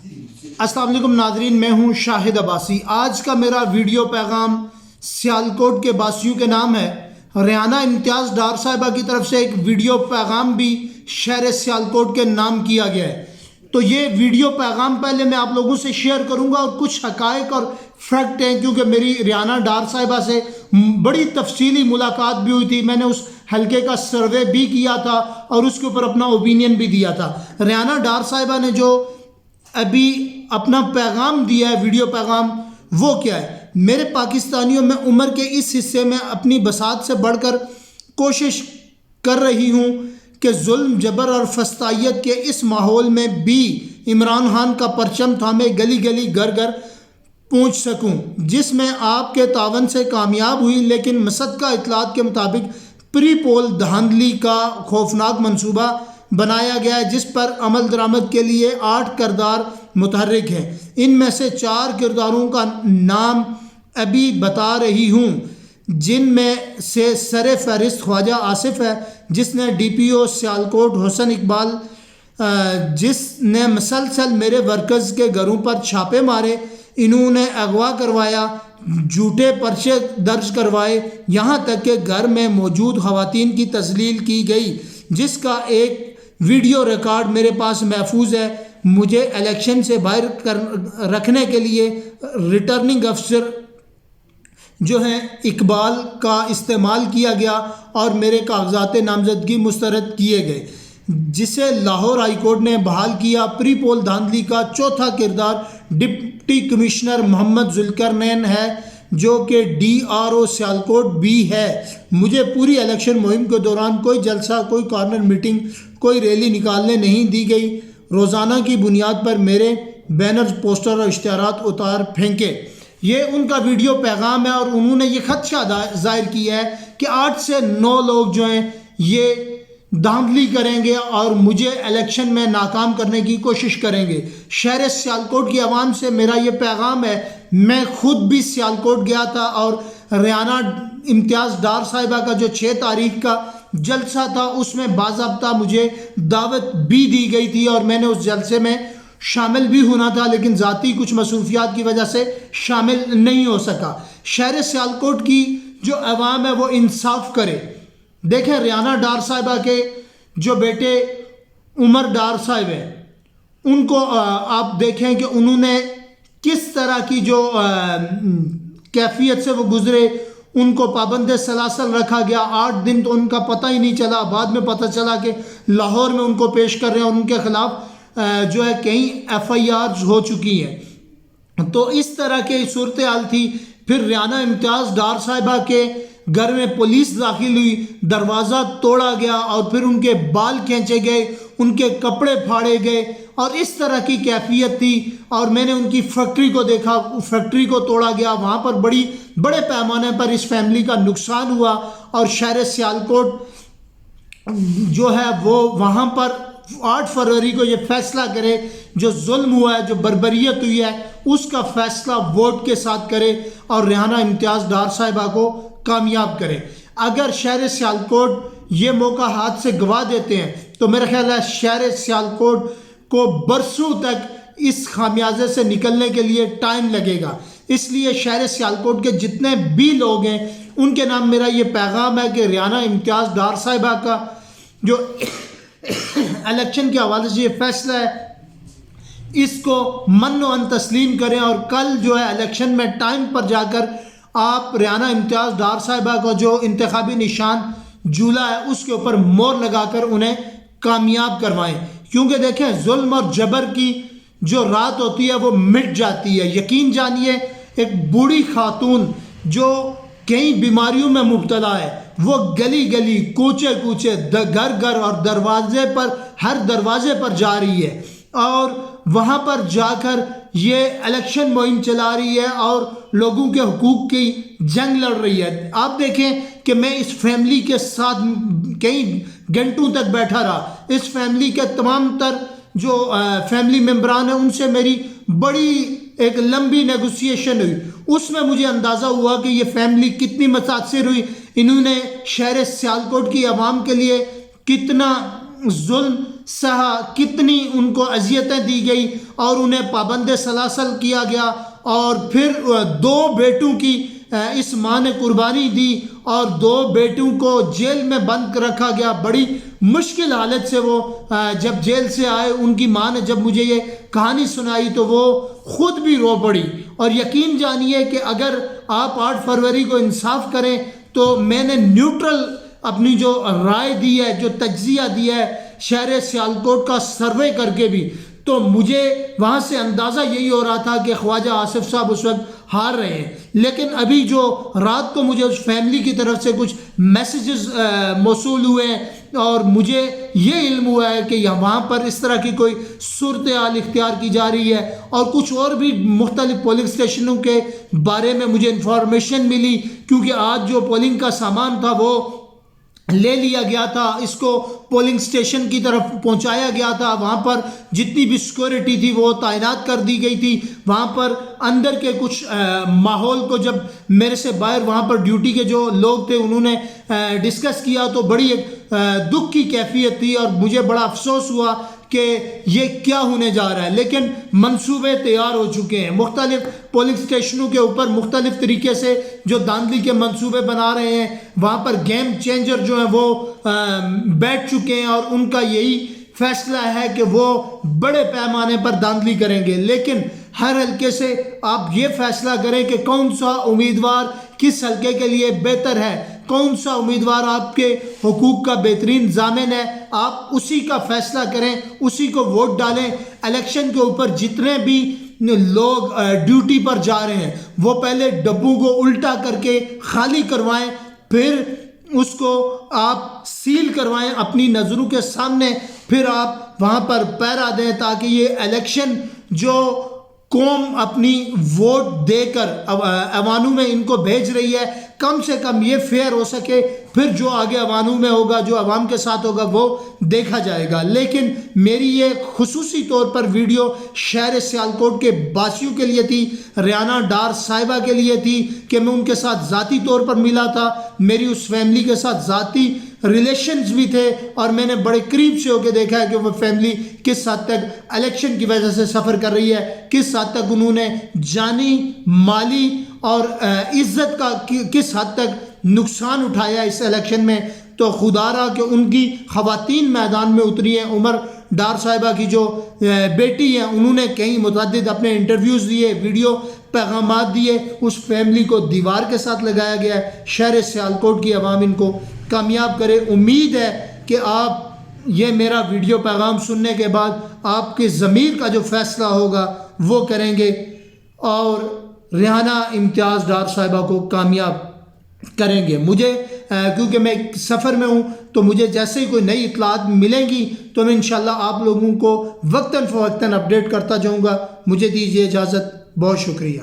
السلام علیکم ناظرین، میں ہوں شاہد عباسی۔ آج کا میرا ویڈیو پیغام سیالکوٹ کے باسیوں کے نام ہے۔ ریانہ امتیاز ڈار صاحبہ کی طرف سے ایک ویڈیو پیغام بھی شہر سیالکوٹ کے نام کیا گیا ہے۔ تو یہ ویڈیو پیغام پہلے میں آپ لوگوں سے شیئر کروں گا، اور کچھ حقائق اور فیکٹ ہیں، کیونکہ میری ریانہ ڈار صاحبہ سے بڑی تفصیلی ملاقات بھی ہوئی تھی۔ میں نے اس حلقے کا سروے بھی کیا تھا اور اس کے اوپر اپنا اوپینین بھی دیا تھا۔ ریانہ ڈار صاحبہ نے جو ابھی اپنا پیغام دیا ہے، ویڈیو پیغام، وہ کیا ہے؟ میرے پاکستانیوں میں عمر کے اس حصے میں اپنی بساط سے بڑھ کر کوشش کر رہی ہوں کہ ظلم، جبر اور فسطائیت کے اس ماحول میں بھی عمران خان کا پرچم تھامے گلی گلی گھر گھر پہنچ سکوں، جس میں آپ کے تعاون سے کامیاب ہوئی، لیکن مصدقہ اطلاعات کے مطابق پری پول دھاندلی کا خوفناک منصوبہ بنایا گیا ہے، جس پر عمل درآمد کے لیے 8 کردار متحرک ہیں۔ ان میں سے 4 کرداروں کا نام ابھی بتا رہی ہوں، جن میں سے سر فہرست خواجہ آصف ہے، جس نے ڈی پی او سیالکوٹ حسن اقبال، جس نے مسلسل میرے ورکرز کے گھروں پر چھاپے مارے، انہوں نے اغوا کروایا، جھوٹے پرچے درج کروائے، یہاں تک کہ گھر میں موجود خواتین کی تذلیل کی گئی، جس کا ایک ویڈیو ریکارڈ میرے پاس محفوظ ہے۔ مجھے الیکشن سے باہر رکھنے کے لیے ریٹرننگ افسر جو ہیں اقبال کا استعمال کیا گیا اور میرے کاغذات نامزدگی مسترد کیے گئے، جسے لاہور ہائی کورٹ نے بحال کیا۔ پری پول دھاندلی کا چوتھا کردار ڈپٹی کمشنر محمد ذوالقرنین ہے، جو کہ ڈی آر او سیالکوٹ بھی ہے۔ مجھے پوری الیکشن مہم کے دوران کوئی جلسہ، کوئی کارنر میٹنگ، کوئی ریلی نکالنے نہیں دی گئی۔ روزانہ کی بنیاد پر میرے بینرز، پوسٹر اور اشتہارات اتار پھینکے۔ یہ ان کا ویڈیو پیغام ہے، اور انہوں نے یہ خدشہ ظاہر کیا ہے کہ 8 سے 9 لوگ جو ہیں یہ دھاندلی کریں گے اور مجھے الیکشن میں ناکام کرنے کی کوشش کریں گے۔ شہر سیالکوٹ کی عوام سے میرا یہ پیغام ہے، میں خود بھی سیالکوٹ گیا تھا، اور ریانہ امتیاز ڈار صاحبہ کا جو 6 تاریخ کا جلسہ تھا، اس میں باضابطہ مجھے دعوت بھی دی گئی تھی، اور میں نے اس جلسے میں شامل بھی ہونا تھا، لیکن ذاتی کچھ مصروفیات کی وجہ سے شامل نہیں ہو سکا۔ شہر سیالکوٹ کی جو عوام ہے وہ انصاف کرے۔ دیکھیں، ریانہ ڈار صاحبہ کے جو بیٹے عمر ڈار صاحب ہیں، ان کو آپ دیکھیں کہ انہوں نے کس طرح کی جو کیفیت سے وہ گزرے۔ ان کو پابند سلاسل رکھا گیا، 8 دن تو ان کا پتہ ہی نہیں چلا۔ بعد میں پتہ چلا کہ لاہور میں ان کو پیش کر رہے ہیں، اور ان کے خلاف جو ہے کئی FIRs ہو چکی ہیں۔ تو اس طرح کی صورتحال تھی۔ پھر ریانہ امتیاز ڈار صاحبہ کے گھر میں پولیس داخل ہوئی، دروازہ توڑا گیا، اور پھر ان کے بال کھینچے گئے، ان کے کپڑے پھاڑے گئے، اور اس طرح کی کیفیت تھی۔ اور میں نے ان کی فیکٹری کو دیکھا، فیکٹری کو توڑا گیا، وہاں پر بڑے پیمانے پر اس فیملی کا نقصان ہوا، اور شہر سیالکوٹ جو ہے وہ وہاں پر 8 فروری کو یہ فیصلہ کرے، جو ظلم ہوا ہے، جو بربریت ہوئی ہے، اس کا فیصلہ ووٹ کے ساتھ کرے، اور ریانہ امتیاز ڈار صاحبہ کو کامیاب کرے۔ اگر شہر سیالکوٹ یہ موقع ہاتھ سے گوا دیتے ہیں تو میرا خیال ہے شہر سیالکوٹ کو برسوں تک اس خامیازے سے نکلنے کے لیے ٹائم لگے گا۔ اس لیے شہر سیالکوٹ کے جتنے بھی لوگ ہیں، ان کے نام میرا یہ پیغام ہے کہ ریانہ امتیاز ڈار صاحبہ کا جو الیکشن کے حوالے سے یہ فیصلہ ہے، اس کو من و ان تسلیم کریں، اور کل جو ہے الیکشن میں ٹائم پر جا کر آپ ریانہ امتیاز ڈار صاحبہ کا جو انتخابی نشان جولا ہے، اس کے اوپر مور لگا کر انہیں کامیاب کروائیں۔ کیونکہ دیکھیں، ظلم اور جبر کی جو رات ہوتی ہے وہ مٹ جاتی ہے۔ یقین جانیے، ایک بوڑھی خاتون جو کئی بیماریوں میں مبتلا ہے، وہ گلی گلی، کوچے کوچے، گھر گھر اور ہر دروازے پر جا رہی ہے، اور وہاں پر جا کر یہ الیکشن مہم چلا رہی ہے، اور لوگوں کے حقوق کی جنگ لڑ رہی ہے۔ آپ دیکھیں کہ میں اس فیملی کے ساتھ کئی گھنٹوں تک بیٹھا رہا۔ اس فیملی کے تمام تر جو فیملی ممبران ہیں، ان سے میری بڑی ایک لمبی نیگوسیشن ہوئی۔ اس میں مجھے اندازہ ہوا کہ یہ فیملی کتنی متاثر ہوئی، انہوں نے شہر سیالکوٹ کی عوام کے لیے کتنا ظلم سہا، کتنی ان کو اذیتیں دی گئی اور انہیں پابند سلاسل کیا گیا، اور پھر 2 بیٹوں کی اس ماں نے قربانی دی اور 2 بیٹوں کو جیل میں بند رکھا گیا۔ بڑی مشکل حالت سے وہ جب جیل سے آئے، ان کی ماں نے جب مجھے یہ کہانی سنائی تو وہ خود بھی رو پڑی۔ اور یقین جانیے کہ اگر آپ 8 فروری کو انصاف کریں تو میں نے نیوٹرل اپنی جو رائے دی ہے، جو تجزیہ دیا ہے شہر سیالکوٹ کا سروے کر کے بھی، تو مجھے وہاں سے اندازہ یہی ہو رہا تھا کہ خواجہ آصف صاحب اس وقت ہار رہے ہیں۔ لیکن ابھی جو رات کو مجھے اس فیملی کی طرف سے کچھ میسیجز موصول ہوئے ہیں اور مجھے یہ علم ہوا ہے کہ وہاں پر اس طرح کی کوئی صورتحال اختیار کی جا رہی ہے، اور کچھ اور بھی مختلف پولنگ اسٹیشنوں کے بارے میں مجھے انفارمیشن ملی، کیونکہ آج جو پولنگ کا سامان تھا وہ لے لیا گیا تھا، اس کو پولنگ سٹیشن کی طرف پہنچایا گیا تھا، وہاں پر جتنی بھی سیکورٹی تھی وہ تعینات کر دی گئی تھی۔ وہاں پر اندر کے کچھ ماحول کو جب میرے سے باہر وہاں پر ڈیوٹی کے جو لوگ تھے انہوں نے ڈسکس کیا تو بڑی ایک دکھ کی کیفیت تھی، اور مجھے بڑا افسوس ہوا کہ یہ کیا ہونے جا رہا ہے۔ لیکن منصوبے تیار ہو چکے ہیں، مختلف پولنگ سٹیشنوں کے اوپر مختلف طریقے سے جو دھاندلی کے منصوبے بنا رہے ہیں، وہاں پر گیم چینجر جو ہیں وہ بیٹھ چکے ہیں، اور ان کا یہی فیصلہ ہے کہ وہ بڑے پیمانے پر دھاندلی کریں گے۔ لیکن ہر حلقے سے آپ یہ فیصلہ کریں کہ کون سا امیدوار کس حلقے کے لیے بہتر ہے، کون سا امیدوار آپ کے حقوق کا بہترین ضامن ہے، آپ اسی کا فیصلہ کریں، اسی کو ووٹ ڈالیں۔ الیکشن کے اوپر جتنے بھی لوگ ڈیوٹی پر جا رہے ہیں وہ پہلے ڈبوں کو الٹا کر کے خالی کروائیں، پھر اس کو آپ سیل کروائیں اپنی نظروں کے سامنے، پھر آپ وہاں پر پہرا دیں تاکہ یہ الیکشن جو قوم اپنی ووٹ دے کر عوانوں میں ان کو بھیج رہی ہے کم سے کم یہ فیئر ہو سکے، پھر جو آگے عوانوں میں ہوگا، جو عوام کے ساتھ ہوگا وہ دیکھا جائے گا۔ لیکن میری یہ خصوصی طور پر ویڈیو شہر سیالکوٹ کے باسیوں کے لیے تھی، ریانہ ڈار صاحبہ کے لیے تھی کہ میں ان کے ساتھ ذاتی طور پر ملا تھا، میری اس فیملی کے ساتھ ذاتی ریلیشنز بھی تھے، اور میں نے بڑے قریب سے ہو کے دیکھا ہے کہ وہ فیملی کس حد تک الیکشن کی وجہ سے سفر کر رہی ہے، کس حد تک انہوں نے جانی، مالی اور عزت کا کس حد تک نقصان اٹھایا اس الیکشن میں۔ تو خدا را کہ ان کی خواتین میدان میں اتری ہیں، عمر ڈار صاحبہ کی جو بیٹی ہیں انہوں نے کئی متعدد اپنے انٹرویوز دیے، ویڈیو پیغامات دیے، اس فیملی کو دیوار کے ساتھ لگایا گیا ہے۔ شہر سیالکوٹ کی عوام ان کو کامیاب کرے۔ امید ہے کہ آپ یہ میرا ویڈیو پیغام سننے کے بعد آپ کے ضمیر کا جو فیصلہ ہوگا وہ کریں گے اور ریحانہ امتیاز ڈار صاحبہ کو کامیاب کریں گے۔ مجھے کیونکہ میں سفر میں ہوں تو مجھے جیسے ہی کوئی نئی اطلاعات ملیں گی تو میں انشاءاللہ آپ لوگوں کو وقتاً فوقتاً اپڈیٹ کرتا جاؤں گا۔ مجھے دیجیے اجازت، بہت شکریہ۔